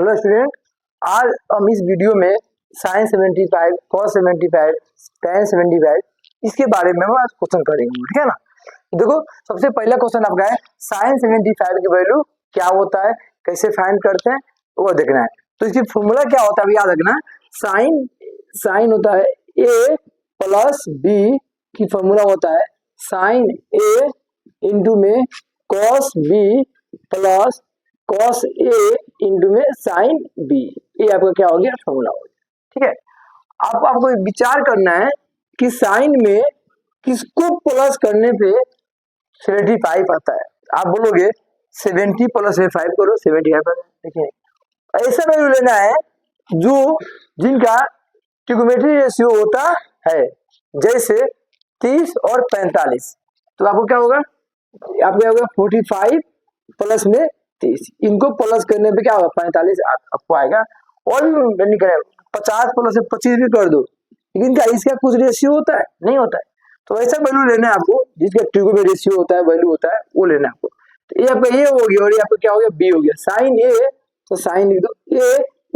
Hello student, आज हम इस वीडियो में साइन 75, कॉस 75, tan 75 इसके बारे में हम आज क्वेश्चन करेंगे। ठीक है ना। देखो, सबसे पहला क्वेश्चन आपका है साइन 75 की वैल्यू क्या होता है, कैसे फाइंड करते हैं वो देखना है। तो इसकी फॉर्मूला क्या होता है अभी याद रखना। साइन होता है a प्लस b की फॉर्मूला होता है साइन a इंटू में cos b plus cos A into में साइन बी। ये आपका क्या हो गया, फॉर्मूला हो गया। ठीक है, आपको विचार करना है कि साइन में किसको प्लस करने पे 75 आता है। आप बोलोगे 70 प्लस 5 करो 75 आता है। देखिए, ऐसा वैल्यू लेना है जो जिनका ट्रिग्नोमेट्री रेशियो होता है, जैसे 30 और 45। तो आपको क्या होगा, आपको होगा 45 प्लस में 30, इनको प्लस करने पे क्या होगा 45 आपको आएगा। और नहीं करे 50 प्लस 25 भी कर दो, लेकिन क्या इसका कुछ रेशियो होता है, नहीं होता है। तो ऐसा वैल्यू लेना है आपको जिसका ट्रिग्नोमेट्री रेशियो होता है, वैल्यू होता है, वो लेना है आपको। तो ये आपका ये हो गया और ये आपका क्या हो गया, बी हो गया। साइन ए, तो साइन लिख दो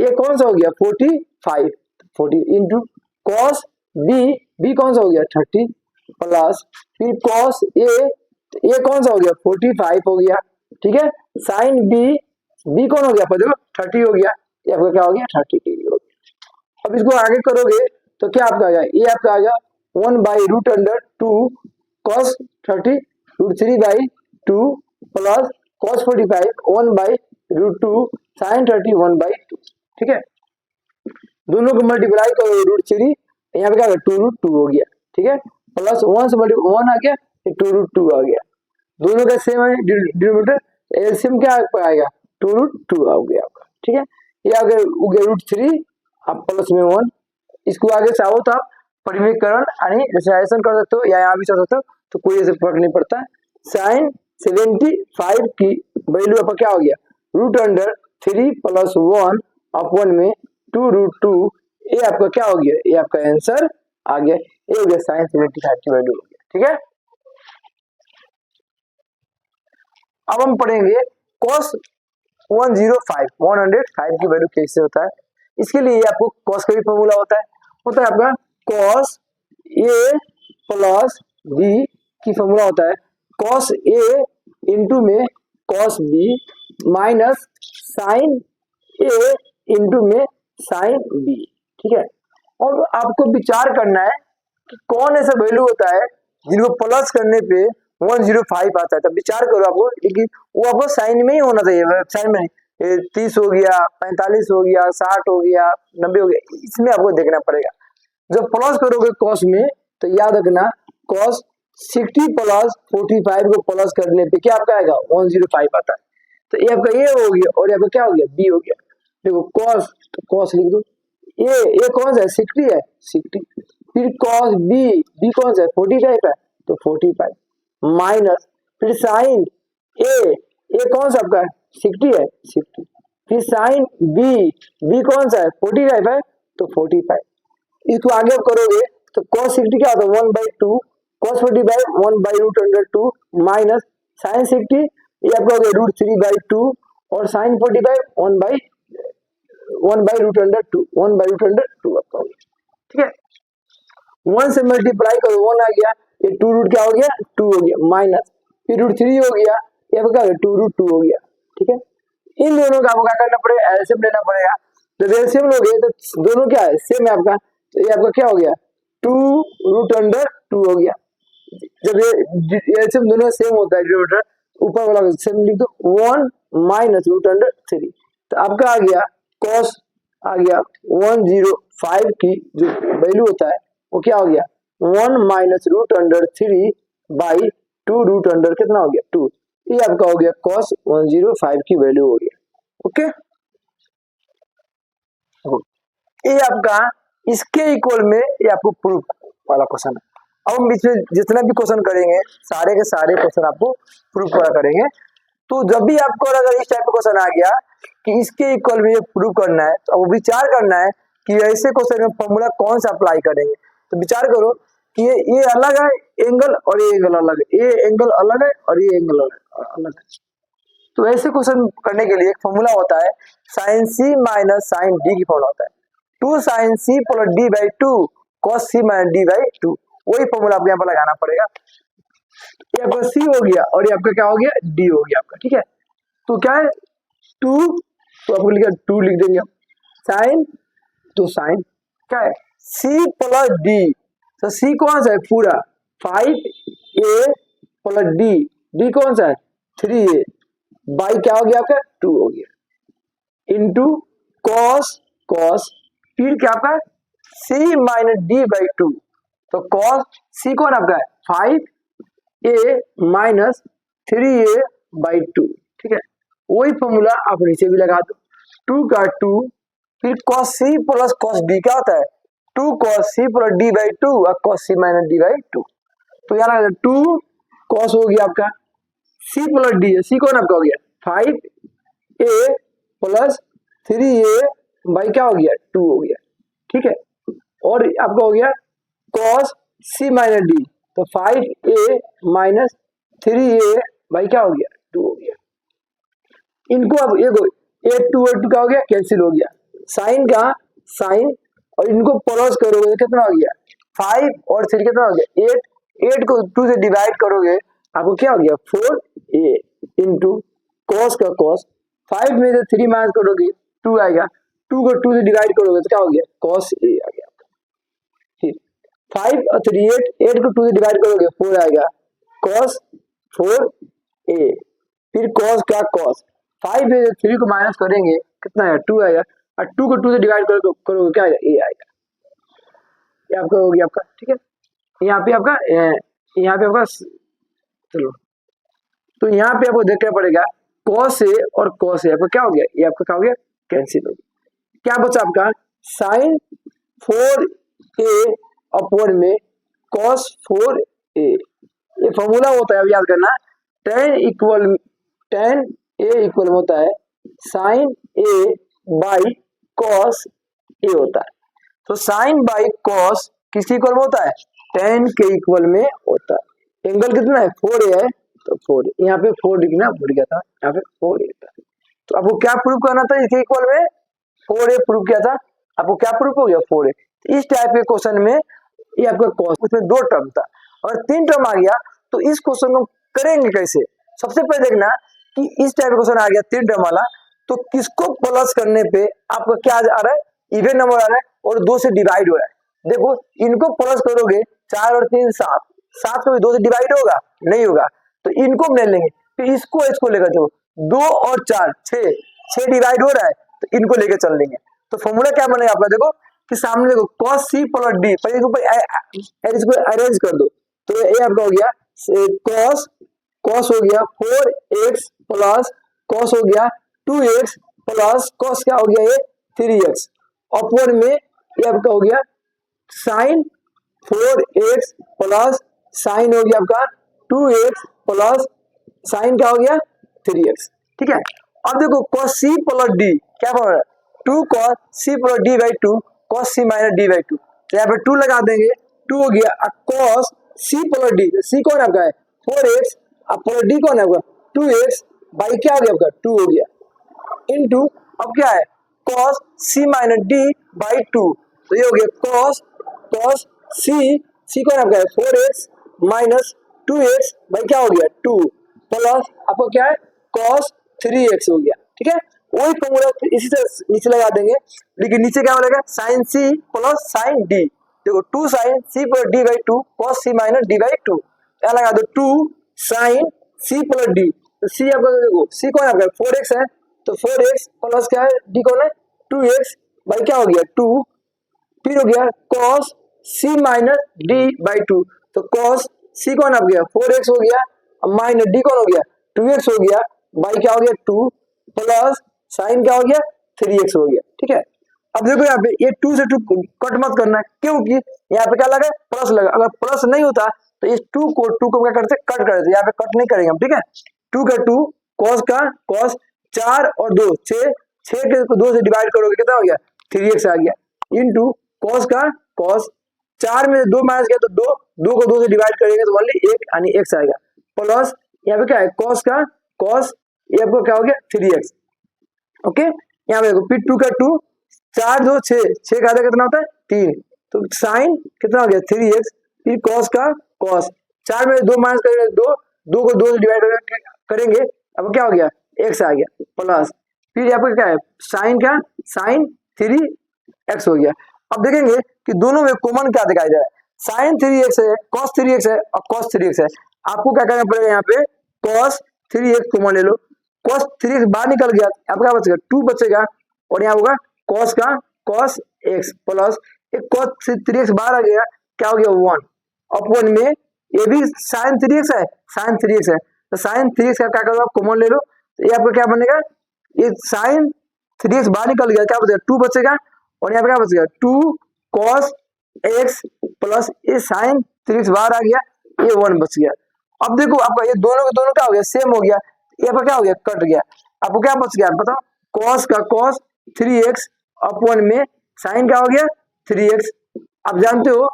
ए कौन सा हो गया 45, 40 इंटू कॉस बी, बी कौन सा हो गया 30 प्लस फिर कॉस ए कौन सा हो गया 45 हो गया। ठीक है, साइन बी कौन हो गया, देखो 30 हो गया, ये आपका क्या हो गया 30 डिग्री हो गया। अब इसको आगे करोगे तो क्या आपका आ गया, ये आपका आ गया 1/√2 cos 30 √3/2 प्लस cos 45 1/√2 sin 30 1/2। ठीक है, दोनों को मल्टीप्लाई करो √3, यहाँ पे क्या 2√2 हो गया। ठीक है, प्लस 1 से मल्टीप्लाई 1 आ गया, 2√2 आ गया। दोनों का सेम है डिनोमिनेटर, एलसीएम क्या आएगा 2√2 हो गया आपका। ठीक है, ये आगे हो गया √3 आप प्लस में 1। इसको आगे चाहो तो आप परिमेयकरण यानी रेशनलाइजेशन कर सकते हो या यहाँ भी चल सकते हो, तो कोई ऐसे फर्क नहीं पड़ता है। साइन 75 की वैल्यू आपका क्या हो गया √3 प्लस 1 अपॉन में 2√2, ये आपका क्या हो गया, ये आपका आंसर आ गया। ये हो गया साइन 75 की वैल्यू हो गया। ठीक है, अब हम पढ़ेंगे cos 105 की वैल्यू कैसे होता है। इसके लिए आपको cos का भी फॉर्मूला होता है आपका cos a प्लस b की फॉर्मूला होता है cos a इंटू में cos b minus sine a into में साइन b। ठीक है, और आपको विचार करना है कि कौन ऐसा वैल्यू होता है जिनको प्लस करने पे 105 आता है। तब विचार करो आपको, लेकिन वो आपको साइन में ही होना चाहिए, साइन में 30 हो गया, 45 हो गया, 60 हो गया, 90 हो गया, इसमें आपको देखना पड़ेगा। जब प्लस करोगे कॉस में तो याद रखना कॉस 60 प्लस 45 को प्लस करने पे क्या आपका आएगा 105 आता है। तो ये आपका ये हो गया और आपका क्या हो गया बी हो गया। देखो कॉस, तो कॉस लिख दो, ये कौन सा है 60 है 60, फिर कॉस बी कौन सा है 45 है, तो 45 माइनस फिर साइन ए कौन सा आपका 60 है 60, फिर साइन बी कौन सा है 45 है, तो 45। इसको आगे करोगे तो cos 60 क्या होता है 1/2 cos 45 1/√2 माइनस साइन 60 ये आपका हो गया √3/2 और साइन 45 1/√2 आपका हो गया। ठीक है, 1 से मल्टीप्लाई करो 1 आ गया, ये 2 रूट क्या हो गया 2 हो गया, माइनस फिर √3 हो गया, ये आपका 2√2 हो गया। ठीक है, इन दोनों का आपको क्या करना पड़ेगा, एलसीएम लेना पड़ेगा। जब एलसीएम लोगे तो दोनों क्या है सेम है आपका, तो ये आपका क्या हो गया 2√2 हो गया। जब ये एलसीएम दोनों सेम होता है डिनोमिनेटर, ऊपर वाला सेम लिख दो 1 माइनस √3, तो आपका आ गया cos आ गया 105 की जो वैल्यू होता है वो क्या हो गया 1 माइनस √3/2 कितना हो गया 2, ये आपका हो गया cos 105 की वैल्यू हो गया। ओके, ये आपका इसके इक्वल में ये आपको प्रूफ वाला क्वेश्चन है। अब हम इसमें जितना भी क्वेश्चन करेंगे सारे के सारे क्वेश्चन आपको प्रूफ वाला करेंगे। तो जब भी आपको अगर इस टाइप का क्वेश्चन आ गया कि इसके इक्वल में ये प्रूफ करना है, तो विचार करना है कि ऐसे क्वेश्चन में फॉर्मूला कौन सा अप्लाई करेंगे। तो विचार करो कि ये अलग है एंगल और ये एंगल अलग है, ये एंगल अलग है और ये एंगल अलग है। तो ऐसे क्वेश्चन करने के लिए एक फॉर्मूला होता है sine C minus sine D की फॉर्मूला होता है, two sine C plus D by two cos C minus D by two. वही फॉर्मूला आपको यहाँ पर लगाना पड़ेगा। ये आपका सी हो गया और ये आपका क्या हो गया, डी हो गया आपका। ठीक है, तो क्या है टू, तो आपको लिखा टू लिख देंगे हम, साइन तो साइन क्या है सी प्लस डी, तो सी कौन सा है पूरा 5a प्लस डी कौन सा है 3a बाई क्या हो गया आपका 2 हो गया इंटू कॉस फिर क्या आपका सी माइनस डी बाई 2, तो कॉस सी कौन आपका है 5a माइनस 3a बाई 2। ठीक है, वही फॉर्मूला आप नीचे भी लगा दो, 2 का 2 फिर cos c plus cos d क्या होता है 2 cos c plus d by 2 और cos c minus d by 2। तो यहाँ लगा 2 cos हो गया आपका c प्लस d, c कौन आपका हो गया 5a प्लस 3a बाई क्या हो गया 2 हो गया। ठीक है, और आपका हो गया cos c माइनस d, तो 5a माइनस 3a बाई क्या हो गया 2 हो गया। इनको अब ये 2 का हो गया कैंसिल हो गया, साइन का साइन और इनको प्लस करोगे तो कितना हो गया 5 और 3 कितना हो गया 8 को 2 से डिवाइड करोगे आपको क्या हो गया 4a इंटू कॉस का कॉस 5 में से 3 माइनस करोगे 2 आएगा, 2 को 2 से डिवाइड करोगे तो क्या हो गया cos a आ गया। फिर 5 और 3 8 को 2 से डिवाइड करोगे 4 आएगा cos 4a, फिर cos का cos 5 में से 3 को माइनस करेंगे कितना आएगा 2 आएगा, और 2 को 2 से डिवाइड करोगे क्या आएगा a आएगा। ये आपका हो गया आपका। ठीक है, यहाँ पे आपका चलो, तो यहाँ पे आपको देखना पड़ेगा cos a और cos a आपका क्या हो गया, ये आपका क्या हो गया कैंसिल हो गया। क्या बचा आपका sin 4a अपॉन में cos 4a, ये फॉर्मूला होता है अब याद करना, tan a इक्वल होता है sin a by cos a होता है। तो sin बाई cos किसके इक्वल में होता है tan के इक्वल में होता है। एंगल कितना है 4a है, तो 4 यहाँ पे 4 लिखना भूल गया था, यहाँ पे 4a था। तो आपको क्या प्रूव करना था, इसके इक्वल में 4a प्रूव किया था, आपको क्या प्रूफ हो गया 4a। इस टाइप के क्वेश्चन में ये आपका cos, उसमें 2 टर्म था और 3 टर्म आ गया, तो इस क्वेश्चन को करेंगे कैसे। सबसे पहले देखना कि इस टाइप का क्वेश्चन आ गया 3 टर्म वाला, तो किसको प्लस करने पे आपका क्या आ रहा है इवन नंबर आ रहा है और 2 से डिवाइड हो रहा है। देखो इनको प्लस करोगे 4 और 3 7, 7 को भी 2 से डिवाइड होगा नहीं होगा, तो इनको ले लेंगे, फिर इसको लेकर चलो 2 और 4 6 डिवाइड हो रहा है, तो इनको लेकर चल लेंगे। तो फॉर्मूला क्या बनेगा आपका, देखो कि सामने देखो cos c प्लस d, पहले इसको अरेंज कर दो, तो ये आपका हो गया cos हो गया 4x प्लस cos हो गया 2x प्लस cos क्या हो गया ये 3x अपॉन में ये आपका हो गया sin 4x प्लस sin हो गया आपका 2x प्लस sin क्या हो गया 3x। ठीक है, अब देखो cos c प्लस d क्या formula 2 cos c plus d by 2 cos c minus d by 2, तो यहाँ पे 2 लगा देंगे 2 हो गया cos c plus d, c कौन आपका है 4x अब प्लस d कौन है आपका 2x बाई क्या हो गया आपका 2 हो गया इनटू अब क्या है cos c minus d by 2, तो ये हो गया cos c कौन आपका है 4x माइनस 2x बाई क्या हो गया 2 प्लस आपको क्या है cos 3x हो गया। ठीक है, वही फॉर्मूला इसी तरह नीचे लगा देंगे, लेकिन नीचे क्या बनेगा sin c plus sin d, देखो 2 sin c plus d by 2 cos c minus d by 2, यहाँ लगा दो 2 sin c प्लस d, तो c आपका देखो c कौन है आपका 4x है, तो 4x प्लस क्या है d कौन है 2x बाई क्या हो गया 2, फिर हो गया cos c minus d by 2, तो cos c कौन आ गया 4x हो गया माइनस d कौन हो गया 2x हो गया बाई क्या हो गया 2 प्लस साइन क्या हो गया 3x हो गया। ठीक है, अब देखो यहाँ पे ये 2 से 2 कट मत करना, क्योंकि यहाँ पे क्या लगा प्लस लगा, अगर प्लस नहीं होता तो इस 2 को क्या करते कट कर देते, यहाँ पे कट नहीं करेंगे हम। ठीक है, 2 का 2 cos का cos 4 और 2 6 के 2 से डिवाइड करोगे कितना हो गया 3x आ गया इनटू cos का cos 4 में 2 माइनस किया तो 2 को 2 से डिवाइड करेंगे तो ओनली 1 यानी x आएगा, प्लस यहाँ पे क्या है cos का cos ये आपको क्या हो गया 3x। ओके, यहाँ पे देखो फिर 2 का 2, 4 2 6, 6 का आधा कितना होता है 3, तो साइन कितना हो गया 3x, फिर कॉस का कॉस, 4 में 2 माइनस करेंगे 2, 2 को 2 से डिवाइड करेंगे, अब क्या हो गया x आ गया प्लस, फिर यहाँ पर क्या है साइन का साइन 3x हो गया। अब देखेंगे कि दोनों में कॉमन क्या दिखाई दे रहा है, साइन 3x है, cos 3x है और cos 3x है। आपको क्या करना पड़ेगा, यहाँ पे cos 3x कॉमन ले लो, cos 3x बाहर निकल गया, अब क्या बचेगा 2 बचेगा, और यहाँ होगा cos का cos x प्लस एक cos 3x बाहर आ गया, क्या हो गया 1 अपॉन में, ये भी sin 3x है, sin 3x है, तो sin 3x का क्या करो आप कॉमन ले लो, तो ये आपका क्या बनेगा, ये sin 3x बाहर निकल गया, क्या बचेगा 2 बचेगा, और यहाँ पे क्या बचेगा 2 cos x प्लस ये sin 3x बाहर आ गया, ये 1 बच गया। अब देखो आपका ये दोनों के दोनों क्या हो गया सेम हो गया, ये पर क्या हो गया कट गया, आपको क्या बच गया बताओ, cos का cos 3x अपॉन में sin क्या हो गया 3x। आप जानते हो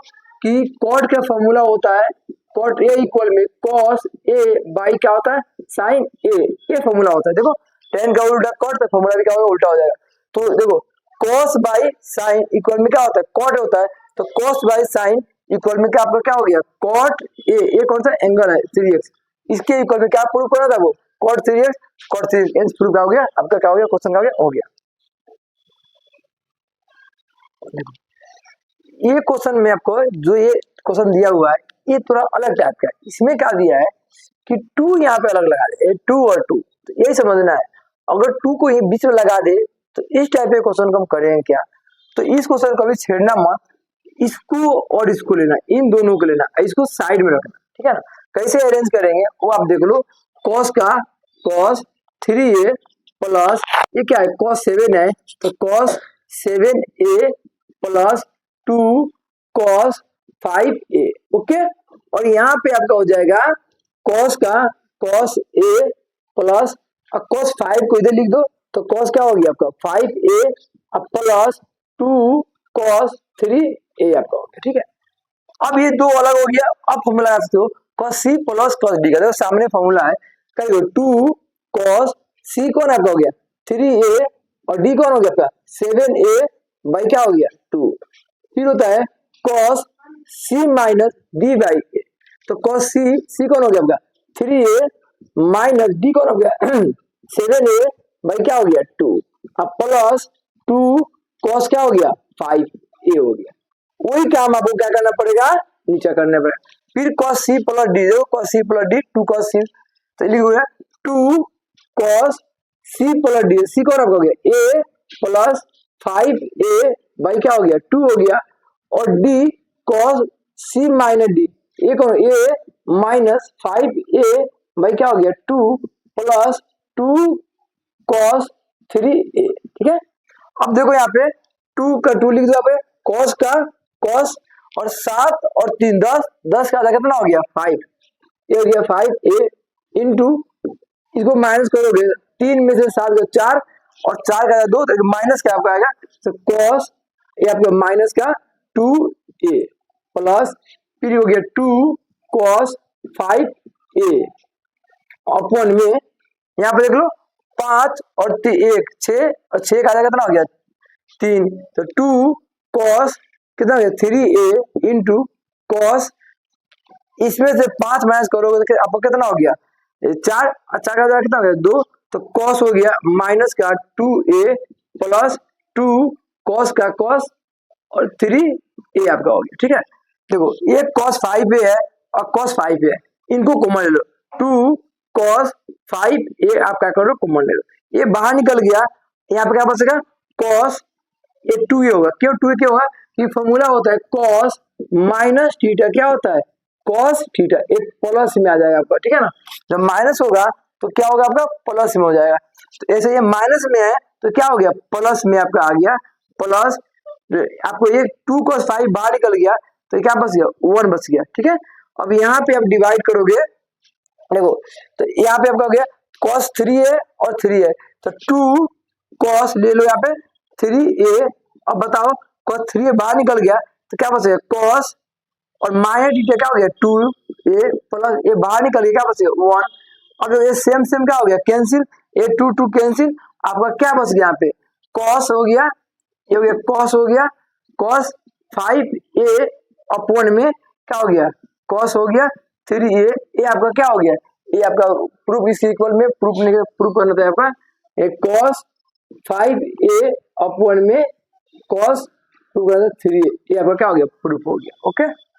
कि cot का फॉर्मूला होता है cot a इक्वल में cos a बाई क्या होता है sin a, ये फॉर्मूला होता है। देखो tan का उल्टा cot, तो फॉर्मूला भी क्या होगा उल्टा हो जाएगा। तो देखो cos बाई sin इक्वल में क्या होता है cot होता है, तो cos बाई sin इक्वल में क्या आपका क्या हो गया cot a, ये कौन सा एंगल है 3x, इसके इक्वल में क्या प्रूव करना था वो cot 3x प्रूव क्या हो गया आपका, क्या हो गया क्वेश्चन का हो गया। ये क्वेश्चन में आपको जो ये क्वेश्चन दिया हुआ है ये थोड़ा अलग टाइप का है, इसमें क्या दिया है कि 2 यहाँ पे अलग लगा दे, 2 और 2, तो यही समझना है, अगर 2 को ये बीच में लगा दे तो इस टाइप के क्वेश्चन को हम करेंगे क्या, तो इस क्वेश्चन को अभी छेड़ना मत, इसको और इसको लेना, इन दोनों को लेना, इसको साइड में रखना, ठीक है ना। कैसे अरेंज करेंगे वो आप देख लो, cos का cos 3a प्लस ये क्या है cos 7 है, तो cos 7a plus 2 cos 5a, okay, और यहाँ पे आपका हो जाएगा cos का cos a प्लस cos 5 को इधर लिख दो, तो cos क्या हो गया आपका 5a प्लस 2 cos 3a आपका हो गया, ठीक है। अब ये दो अलग हो गया, अब फॉर्मूला लगा सकते हो cos c plus cos d का, देखो सामने फॉर्मूला है, करिए 2 cos c कौन आपका हो गया 3a और d कौन हो गया आपका 7a बाई क्या हो गया 2, फिर होता है cos c minus d by a, तो cos c कौन हो गया आपका 3a माइनस d कौन हो गया 7a बाई क्या हो गया 2, अब प्लस 2 cos क्या हो गया 5a हो गया। वही काम आपको क्या करना पड़ेगा नीचे करना पड़ेगा, फिर cos c प्लस d, देखो cos c plus d 2 cos c, तो लिखोगे 2 cos c plus d, c कौन आपका हो गया a प्लस 5a बाई क्या हो गया 2 हो गया, और d cos c minus d, ये कौन a माइनस 5a बाई क्या हो गया 2 प्लस 2 cos 3a, ठीक है। अब देखो यहाँ पे 2 का 2 लिख दो, यहाँ पे cos का cos और 7 और 3 10, 10 का आधा कितना हो गया 5, ये हो गया 5a इंटू, इसको माइनस करोगे 3 में से 7 का 4 और 4 का 2, तो माइनस क्या आपका आएगा, तो cos ये आपका माइनस का 2a प्लस फिर हो गया 2 cos 5a अपॉन में, यहाँ पे देख लो 5 और 1 6 और 6 का आधा कितना हो गया 3, तो 2 cos कितना हो गया 3a इंटू cos, इसमें से 5 माइनस करोगे तो आपको कितना हो गया 4, अच्छा का कितना हो गया 2, तो cos हो गया माइनस का 2a प्लस 2 cos का cos और 3a आपका हो गया, ठीक है। देखो ये cos 5a है और cos 5a है, इनको कॉमन ले लो, 2 cos 5a आप क्या करो कॉमन ले लो, ये बाहर निकल गया, यहाँ पे क्या बचेगा cos, ये 2a होगा, क्यों 2a क्या होगा कि फॉर्मूला होता है cos माइनस थीटा, क्या होता है cos थीटा, एक प्लस में आ जाएगा आपका, ठीक है ना, जब माइनस होगा तो क्या होगा आपका प्लस में हो जाएगा, तो ऐसे ये माइनस में है तो क्या हो गया प्लस में आपका आ गया, प्लस आपको ये 2 cos 5 बाहर निकल गया, तो क्या बच गया 1 बच गया, ठीक है। अब यहाँ पे आप डिवाइड करोगे, देखो तो यहाँ पे आपका हो गया cos 3a और 3a, तो 2 cos ले लो यहाँ पे 3a, अब बताओ cos 3a बाहर निकल गया तो क्या बचेगा cos और माइनस थीटा क्या हो गया 2a प्लस ये बाहर निकल गया क्या बचेगा 1, अब ये सेम सेम क्या हो गया cancel, A two two cancel, आपका क्या बच गया यहाँ पे, कॉस हो गया, ये हो गया कॉस हो गया, कॉस 5a अपॉन में क्या हो गया, कॉस हो गया 3a, ये आपका क्या हो गया, ये आपका प्रूफ इसके इक्वल में प्रूफ करना था आपका, एक कॉस 5a अपॉन में कॉस 2 3a, ये आपका क्या हो गया, प्रूफ हो गया। ओके।